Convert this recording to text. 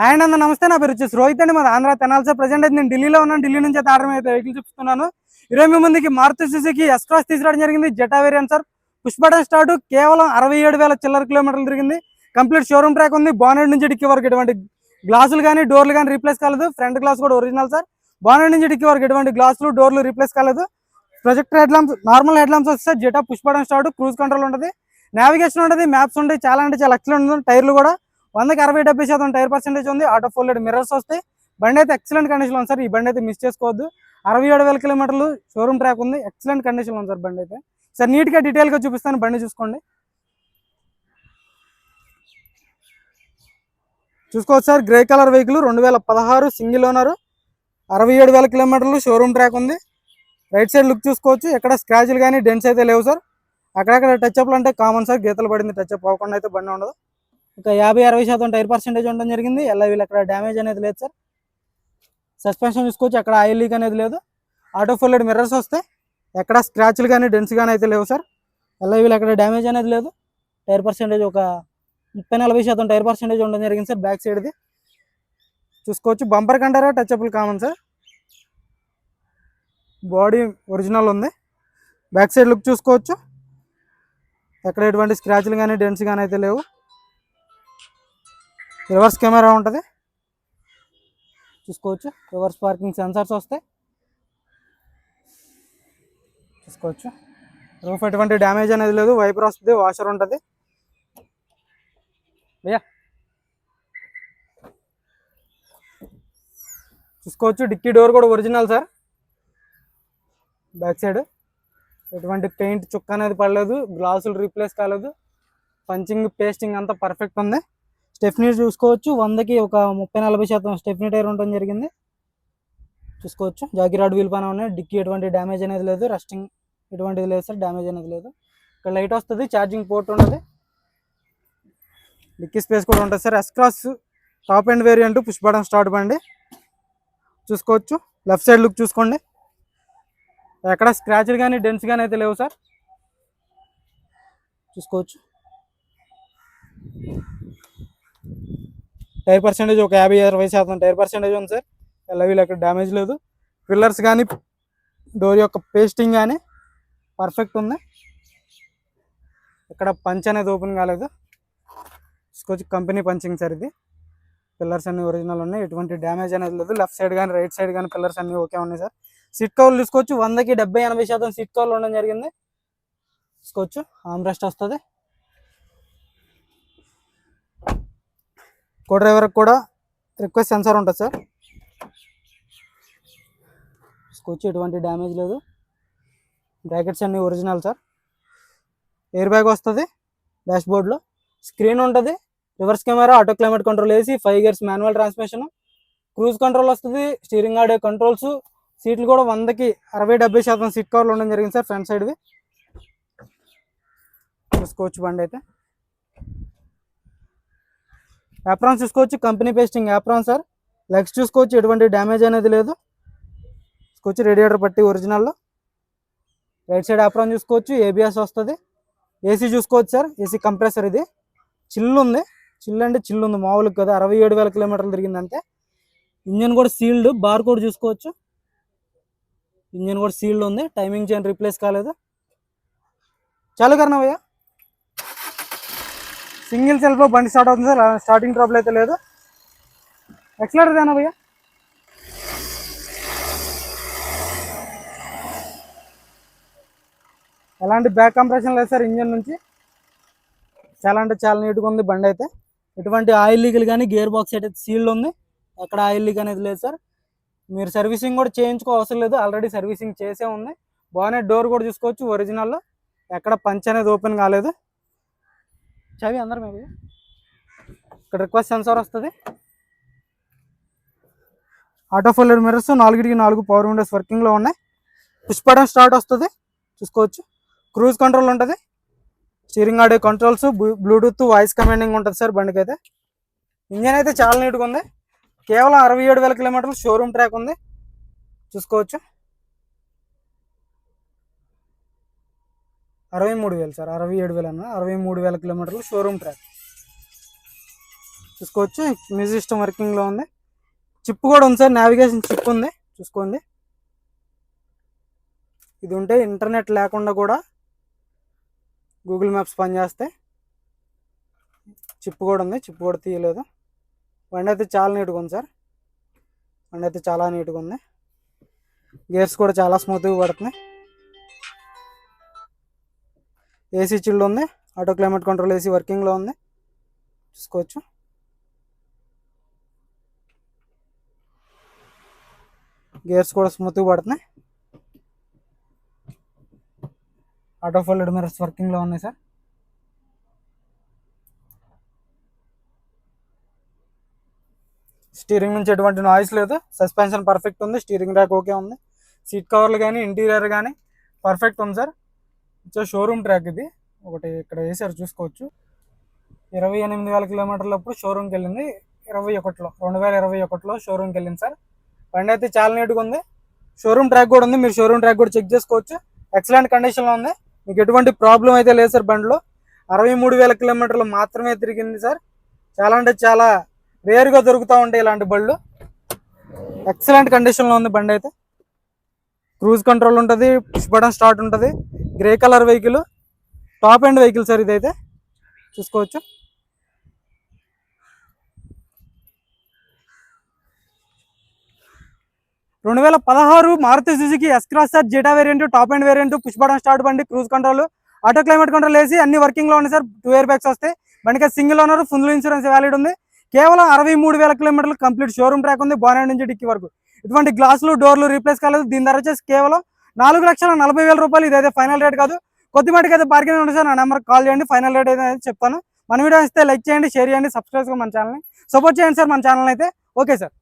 Hi అండి, నమస్తే. నా పేరు వచ్చేసి రోహిత్ అండి. మాది ఆంధ్ర తెనాలి సార్. ప్రజెంట్ అయితే నేను ఢిల్లీలో ఉన్నాను. ఢిల్లీ నుంచి అయితే ఆర్డర్ అయితే వెహికల్ చూపిస్తున్నాను. ఈరోజు మీ ముందుకి మారుతి సుజుకి ఎస్ క్రాస్ తీసుకురావడం జరిగింది. Zeta variant sir. Push button start. కేవలం 67,000 చిల్లర కిలోమీటర్లు తిరిగింది. కంప్లీట్ షోరూమ్ ట్రాక్ ఉంది. బానెట్ నుంచి డిక్కీ వరకు ఎటువంటి గ్లాసులు కానీ డోర్లు కానీ రీప్లేస్ కాలేదు. ఫ్రంట్ గ్లాస్ కూడా ఒరిజినల్ సార్. బానెట్ నుంచి డిక్కీ వరకు ఎటువంటి గ్లాసులు డోర్లు రీప్లేస్ కాలేదు. Projector head lamps, normal head lamps వస్తే Zeta push button start. Cruise control ఉంటుంది, నావిగేషన్ ఉంటుంది, మ్యాప్స్ ఉంటాయి. చాలా అంటే చాలా ఎక్సలెంట్ ఉంది. టైర్లు కూడా 100కి 60-70% టైర్ పర్సెంటేజ్ ఉంది. ఆటో ఫోల్డెడ్ మిర్రర్స్ వస్తాయి. బండి అయితే ఎక్సలెంట్ కండిషన్ ఉంది సార్. ఈ బండి అయితే మిస్ చేసుకోవద్దు. 67,000 కిలోమీటర్లు షోరూమ్ ట్రాక్ ఉంది. ఎక్సలెంట్ కండిషన్ ఉంది సార్ బండి అయితే. సార్ నీట్గా డీటెయిల్గా చూపిస్తాను, బండి చూసుకోండి. చూసుకోవచ్చు sir, grey colour vehicle 2016 single owner, 67,000 కిలోమీటర్లు షోరూమ్ ట్రాక్ ఉంది. రైట్ సైడ్ లుక్ చూసుకోవచ్చు. ఎక్కడ స్క్రాచ్లు కానీ డెంట్స్ అయితే లేవు సార్. అక్కడక్కడ టచ్అప్లు అంటే కామన్ సార్, గీతలు పడింది, టచ్అప్ అవ్వకుండా అయితే బండి ఉండదు. ఒక 50-60% టైర్ పర్సెంటేజ్ ఉండడం జరిగింది. వీళ్ళు అక్కడ డ్యామేజ్ అనేది లేదు సార్. సస్పెన్షన్ చూసుకోవచ్చు, అక్కడ ఆయిల్ లీక్ అనేది లేదు. ఆటో ఫోల్డెడ్ మిర్రర్స్ వస్తాయి. ఎక్కడ స్క్రాచ్లు కానీ డెంట్స్ కానీ అయితే లేవు సార్. వీళ్ళు అక్కడ డ్యామేజ్ అనేది లేదు. టైర్ పర్సెంటేజ్ ఒక 30-40% టైర్ పర్సెంటేజ్ ఉండడం జరిగింది సార్. బ్యాక్ సైడ్ది చూసుకోవచ్చు. బంపర్ కంటారా టచ్అప్లు కామన్ సార్. బాడీ ఒరిజినల్ ఉంది. బ్యాక్ సైడ్ లుక్ చూసుకోవచ్చు. ఎక్కడ ఎటువంటి స్క్రాచ్లు కానీ డెంట్స్ కానీ అయితే లేవు. రివర్స్ కెమెరా ఉంటుంది చూసుకోవచ్చు. రివర్స్ పార్కింగ్ సెన్సార్స్ వస్తాయి చూసుకోవచ్చు. రూఫ్ ఎటువంటి డ్యామేజ్ అనేది లేదు. వైపర్ వస్తుంది, వాషర్ ఉంటుంది. భయ్యా చూసుకోవచ్చు. డిక్కీ డోర్ కూడా ఒరిజినల్ సార్. బ్యాక్ సైడ్ ఎటువంటి పెయింట్ చుక్క అనేది పడలేదు. గ్లాసులు రీప్లేస్ కాలేదు. పంచింగ్ పేస్టింగ్ అంతా పర్ఫెక్ట్ ఉంది. స్టెఫ్నీ చూసుకోవచ్చు. 100కి ఒక 30-40% స్టెఫ్నీ టైర్ ఉండడం జరిగింది చూసుకోవచ్చు. జాకీరాడ్ వీల్ పైన ఉన్నాయి. డిక్కీ ఎటువంటి డ్యామేజ్ అనేది లేదు. రస్టింగ్ ఎటువంటిది లేదు సార్. డ్యామేజ్ అనేది లేదు. ఇక్కడ లైట్ వస్తుంది, ఛార్జింగ్ పోర్ట్ ఉంటుంది. డిక్కీ స్పేస్ కూడా ఉంటుంది sir. S cross top end variant, push button start బండి చూసుకోవచ్చు. లెఫ్ట్ సైడ్ లుక్ చూసుకోండి. ఎక్కడ స్క్రాచ్లు కానీ డెంట్స్ కానీ అయితే లేవు సార్ చూసుకోవచ్చు. టైర్ పర్సెంటేజ్ ఒక 50-60% టైర్ పర్సెంటేజ్ ఉంది సార్. వీళ్ళు అక్కడ డ్యామేజ్ లేదు. పిల్లర్స్ కానీ డోర్ యొక్క పేస్టింగ్ కానీ పర్ఫెక్ట్ ఉంది. ఇక్కడ పంచ్ అనేది ఓపెన్ కాలేదు చూసుకోవచ్చు. కంపెనీ పంచింగ్ సార్ ఇది. పిల్లర్స్ అన్ని ఒరిజినల్ ఉన్నాయి. ఎటువంటి డ్యామేజ్ అనేది లేదు. లెఫ్ట్ సైడ్ కానీ రైట్ సైడ్ కానీ పిల్లర్స్ అన్ని ఓకే ఉన్నాయి సార్. సీట్ కవర్లు చూసుకోవచ్చు. 100కి 70-80% సీట్ కవర్లు ఉండడం జరిగింది చూసుకోవచ్చు. ఆర్మ్ రెస్ట్ వస్తుంది. కో డ్రైవర్కి కూడా రిక్వెస్ట్ సెన్సార్ ఉంటుంది సార్ చూసుకోవచ్చు. ఎటువంటి డ్యామేజ్ లేదు. బ్రాకెట్స్ అన్ని ఒరిజినల్ సార్. ఎయిర్ బ్యాగ్ వస్తుంది. డాష్ బోర్డ్లో స్క్రీన్ ఉంటుంది. Reverse camera, auto climate control, AC, 5 gears manual transmission, cruise control వస్తుంది. Steering audio controls. సీట్లు కూడా 100కి 60-70% సీట్ కవర్లు ఉండడం జరిగింది సార్. ఫ్రంట్ సైడ్వి చూసుకోవచ్చు. బండి అయితే యాప్రాన్స్ చూసుకోవచ్చు. Company pasting apron sir. Legs చూసుకోవచ్చు. ఎటువంటి డ్యామేజ్ అనేది లేదు చూసుకోవచ్చు. రేడియేటర్ పట్టి ఒరిజినల్లో. రైట్ సైడ్ యాప్రాన్ చూసుకోవచ్చు. ఏబిఎస్ వస్తుంది. ఏసీ చూసుకోవచ్చు సార్. ఏసీ కంప్రెసర్ ఇది. చిల్లు ఉంది. చిల్లు అంటే చిల్లు ఉంది, మామూలుగా కదా. 67,000 కిలోమీటర్లు తిరిగింది అంతే. ఇంజన్ కూడా సీల్డ్. బార్ కోడ్ చూసుకోవచ్చు. ఇంజన్ కూడా సీల్డ్ ఉంది. టైమింగ్ చైన్ రీప్లేస్ కాలేదు. చాలు కర్ణ భయ్యా. సింగిల్ సెల్ఫ్లో బండి స్టార్ట్ అవుతుంది సార్. స్టార్టింగ్ ట్రబుల్ అయితే లేదు. ఎక్సలెంటర్ దేనా భయ్యా. ఎలాంటి బ్యాక్ కంప్రెషన్ లేదు సార్ ఇంజన్ నుంచి. చాలా అంటే చాలా నీట్గా ఉంది బండి అయితే. ఎటువంటి ఆయిల్ లీకులు కానీ, గేర్ బాక్స్ అయితే సీల్డ్ ఉంది. ఎక్కడ ఆయిల్ లీక్ అనేది లేదు సార్. మీరు సర్వీసింగ్ కూడా చేయించుకో అవసరం లేదు, ఆల్రెడీ సర్వీసింగ్ చేసే ఉంది. బానెట్ డోర్ కూడా చూసుకోవచ్చు ఒరిజినల్లో. ఎక్కడ పంచ్ అనేది ఓపెన్ కాలేదు. చవి అందరం మేము ఇక్కడ రిక్వెస్ట్ సెన్సార్ వస్తుంది. ఆటో ఫోల్డెడ్ మిర్రర్స్, 4కి 4 పవర్ విండోస్ వర్కింగ్లో ఉన్నాయి. పుష్ బటన్ స్టార్ట్ వస్తుంది చూసుకోవచ్చు. క్రూజ్ కంట్రోల్ ఉంటుంది. Steering audio controls, Bluetooth, voice commanding ఉంటుంది సార్ బండికి అయితే. ఇంజన్ అయితే చాలా నీట్గా ఉంది. కేవలం 67,000 కిలోమీటర్లు షోరూమ్ ట్రాక్ ఉంది చూసుకోవచ్చు. 63,000 సార్. 67,000 అన్న, 63,000 కిలోమీటర్లు షోరూమ్ ట్రాక్ చూసుకోవచ్చు. మ్యూజిక్ సిస్టమ్ వర్కింగ్లో ఉంది. చిప్ కూడా ఉంది సార్, నావిగేషన్ చిప్ ఉంది చూసుకోండి. ఇది ఉంటే ఇంటర్నెట్ లేకుండా కూడా గూగుల్ మ్యాప్స్ పనిచేస్తాయి. చిప్ కూడా ఉంది, చిప్ కూడా తీయలేదు. బండి అయితే చాలా నీట్గా ఉంది సార్, బండి అయితే చాలా నీట్గా ఉంది. గేర్స్ కూడా చాలా స్మూత్గా పడుతున్నాయి. ఏసీ చిల్డ్ ఉంది, ఆటో క్లైమేట్ కంట్రోల్ ఏసీ వర్కింగ్లో ఉంది చూసుకోవచ్చు. గేర్స్ కూడా స్మూత్గా పడుతున్నాయి. ఆటో ఫోల్డెడ్ మిర్రర్స్ వర్కింగ్లో ఉన్నాయి సార్. స్టీరింగ్ నుంచి ఎటువంటి నాయిస్ లేదు. సస్పెన్షన్ పర్ఫెక్ట్ ఉంది. స్టీరింగ్ ర్యాక్ ఓకే ఉంది. సీట్ కవర్లు కానీ ఇంటీరియర్ కానీ పర్ఫెక్ట్ ఉంది సార్. షోరూమ్ ట్రాక్ ఇది ఒకటి ఇక్కడ వేసారు చూసుకోవచ్చు. 28,000 కిలోమీటర్లప్పుడు షోరూమ్కి వెళ్ళింది. 2021లో షోరూమ్కి వెళ్ళింది సార్. బండి అయితే చాలా నీట్గా ఉంది. షోరూమ్ ట్రాక్ కూడా ఉంది, మీరు షోరూమ్ ట్రాక్ కూడా చెక్ చేసుకోవచ్చు. ఎక్సలెంట్ కండిషన్లో ఉంది, మీకు ఎటువంటి ప్రాబ్లం అయితే లేదు సార్. బండిలో 63,000 కిలోమీటర్లు మాత్రమే తిరిగింది సార్. చాలా అంటే చాలా రేర్గా దొరుకుతూ ఉంటాయి ఇలాంటి బళ్ళు. ఎక్సలెంట్ కండిషన్లో ఉంది బండి అయితే. క్రూజ్ కంట్రోల్ ఉంటుంది, పుష్ బటన్ స్టార్ట్ ఉంటుంది. Grey colour vehicle, top end vehicle sir ఇదైతే చూసుకోవచ్చు. 2016 Maruti Suzuki S Cross sir. Zeta variant, top end variant, push button start బండి, cruise control, auto climate control వేసి అన్ని వర్కింగ్లో ఉన్నాయి సార్. 2 ఇయర్ బ్యాగ్స్ వస్తాయి. బండికి single owner, full insurance valid ఉంది. కేవలం 63,000 కిలోమీటర్లు కంప్లీట్ షోరూమ్ ట్రాక్ ఉంది, బానెట్ నుంచి డిక్కీ వరకు. ఇటువంటి గ్లాసులు డోర్లు రీప్లేస్ కాలేదు. దీని ధర వచ్చేసి కేవలం 4,40,000 రూపాయలు. ఇదైతే ఫైనల్ రేట్ కాదు, కొద్దిమటికి అయితే బార్గెన్ ఉంటుంది సార్. నా నెంబర్కి కాల్ చేయండి, ఫైనల్ రేట్ అయితే చెప్తాను. మన వీడియో ఇస్తే లైక్ చేయండి, షేర్ చేయండి, సబ్స్క్రైబ్ మన ఛానల్ని సపోర్ట్ చేయండి సార్. మన ఛానల్ అయితే ఓకే సార్.